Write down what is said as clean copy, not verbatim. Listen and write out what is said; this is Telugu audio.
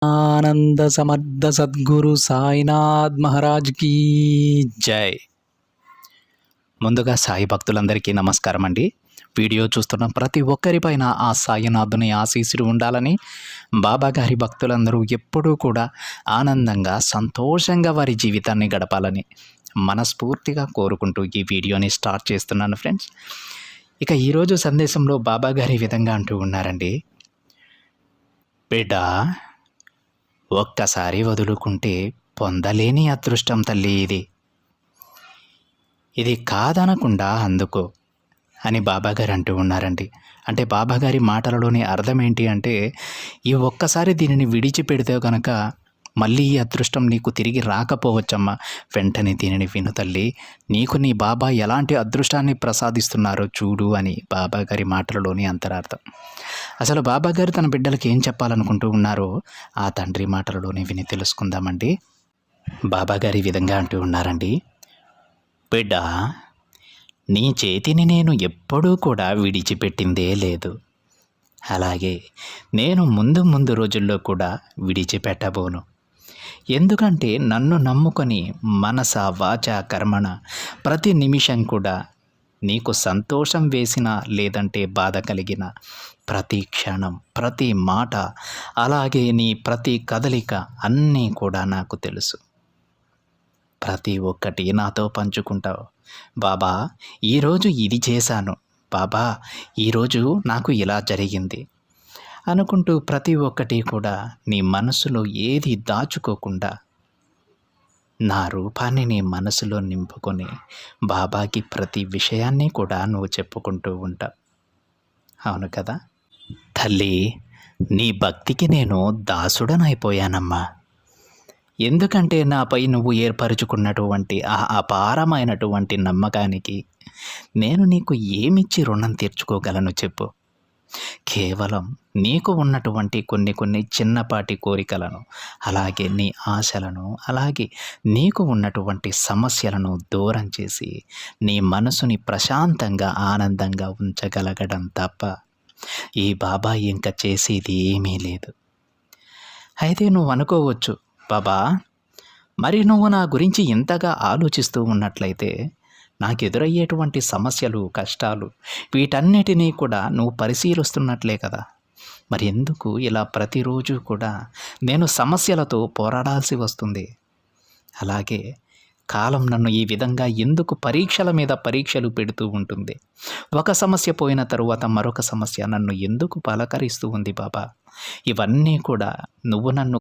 ఆనంద సమర్థ సద్గురు సాయినాథ్ మహారాజ్ కీ జై. ముందుగా సాయి భక్తులందరికీ నమస్కారం అండి. వీడియో చూస్తున్న ప్రతి ఒక్కరిపైన ఆ సాయినాథుని ఆశీస్సులు ఉండాలని, బాబా గారి భక్తులందరూ ఎప్పుడూ కూడా ఆనందంగా సంతోషంగా వారి జీవితాన్ని గడపాలని మనస్ఫూర్తిగా కోరుకుంటూ ఈ వీడియోని స్టార్ట్ చేస్తున్నాను ఫ్రెండ్స్. ఇక ఈరోజు సందేశంలో బాబా గారి విధంగా అంటూ ఉన్నారండి, బిడ్డ ఒక్కసారి వదులుకుంటే పొందలేని అదృష్టం తల్లి ఇది కాదనకుండా అందుకో అని బాబాగారు అంటూ ఉన్నారండి. అంటే బాబాగారి మాటలలోని అర్థం ఏంటి అంటే, ఈ ఒక్కసారి దీనిని విడిచిపెడితే కనుక మళ్ళీ ఈ అదృష్టం నీకు తిరిగి రాకపోవచ్చమ్మా. వెంటనే దీనిని విను తల్లి, నీకు నీ బాబా ఎలాంటి అదృష్టాన్ని ప్రసాదిస్తున్నారో చూడు అని బాబాగారి మాటలలోని అంతరార్థం. అసలు బాబాగారు తన బిడ్డలకి ఏం చెప్పాలనుకుంటూ ఉన్నారో ఆ తండ్రి మాటలలోనే విని తెలుసుకుందామండి. బాబాగారి విధంగా అంటూ ఉన్నారండి, బిడ్డ నీ చేతిని నేను ఎప్పుడూ కూడా విడిచిపెట్టిందే లేదు. అలాగే నేను ముందు ముందు రోజుల్లో కూడా విడిచిపెట్టబోను. ఎందుకంటే నన్ను నమ్ముకొని మనస వాచ కర్మణ ప్రతి నిమిషం కూడా నీకు సంతోషం వేసిన లేదంటే బాధ కలిగిన ప్రతి క్షణం ప్రతి మాట అలాగే నీ ప్రతి కదలిక అన్నీ కూడా నాకు తెలుసు. ప్రతి ఒక్కటి నాతో పంచుకుంటావు. బాబా ఈరోజు ఇది చేశాను, బాబా ఈరోజు నాకు ఇలా జరిగింది అనుకుంటూ ప్రతి ఒక్కటి కూడా నీ మనసులో ఏది దాచుకోకుండా నా రూపాన్ని నీ మనసులో నింపుకొని బాబాకి ప్రతి విషయాన్ని కూడా నువ్వు చెప్పుకుంటూ ఉంటావు. అవును కదా తల్లి, నీ భక్తికి నేను దాసుడనైపోయానమ్మా. ఎందుకంటే నాపై నువ్వు ఏర్పరచుకున్నటువంటి ఆ అపారమైనటువంటి నమ్మకానికి నేను నీకు ఏమిచ్చి రుణం తీర్చుకోగలను చెప్పు. కేవలం నీకు ఉన్నటువంటి కొన్ని చిన్నపాటి కోరికలను, అలాగే నీ ఆశలను, అలాగే నీకు ఉన్నటువంటి సమస్యలను దూరం చేసి నీ మనసుని ప్రశాంతంగా ఆనందంగా ఉంచగలగడం తప్ప ఈ బాబా ఇంకా చేసేది ఏమీ లేదు. అయితే నువ్వు అనుకోవచ్చు, బాబా మరి నువ్వు నా గురించి ఇంతగా ఆలోచిస్తూ ఉన్నట్లయితే నాకు ఎదురయ్యేటువంటి సమస్యలు కష్టాలు వీటన్నిటినీ కూడా నువ్వు పరిశీలిస్తున్నట్లే కదా, మరి ఎందుకు ఇలా ప్రతిరోజు కూడా నేను సమస్యలతో పోరాడాల్సి వస్తుంది? అలాగే కాలం నన్ను ఈ విధంగా ఎందుకు పరీక్షల మీద పరీక్షలు పెడుతూ ఉంటుంది? ఒక సమస్య పోయిన తరువాత మరొక సమస్య నన్ను ఎందుకు పలకరిస్తూ ఉంది బాబా? ఇవన్నీ కూడా నువ్వు నన్ను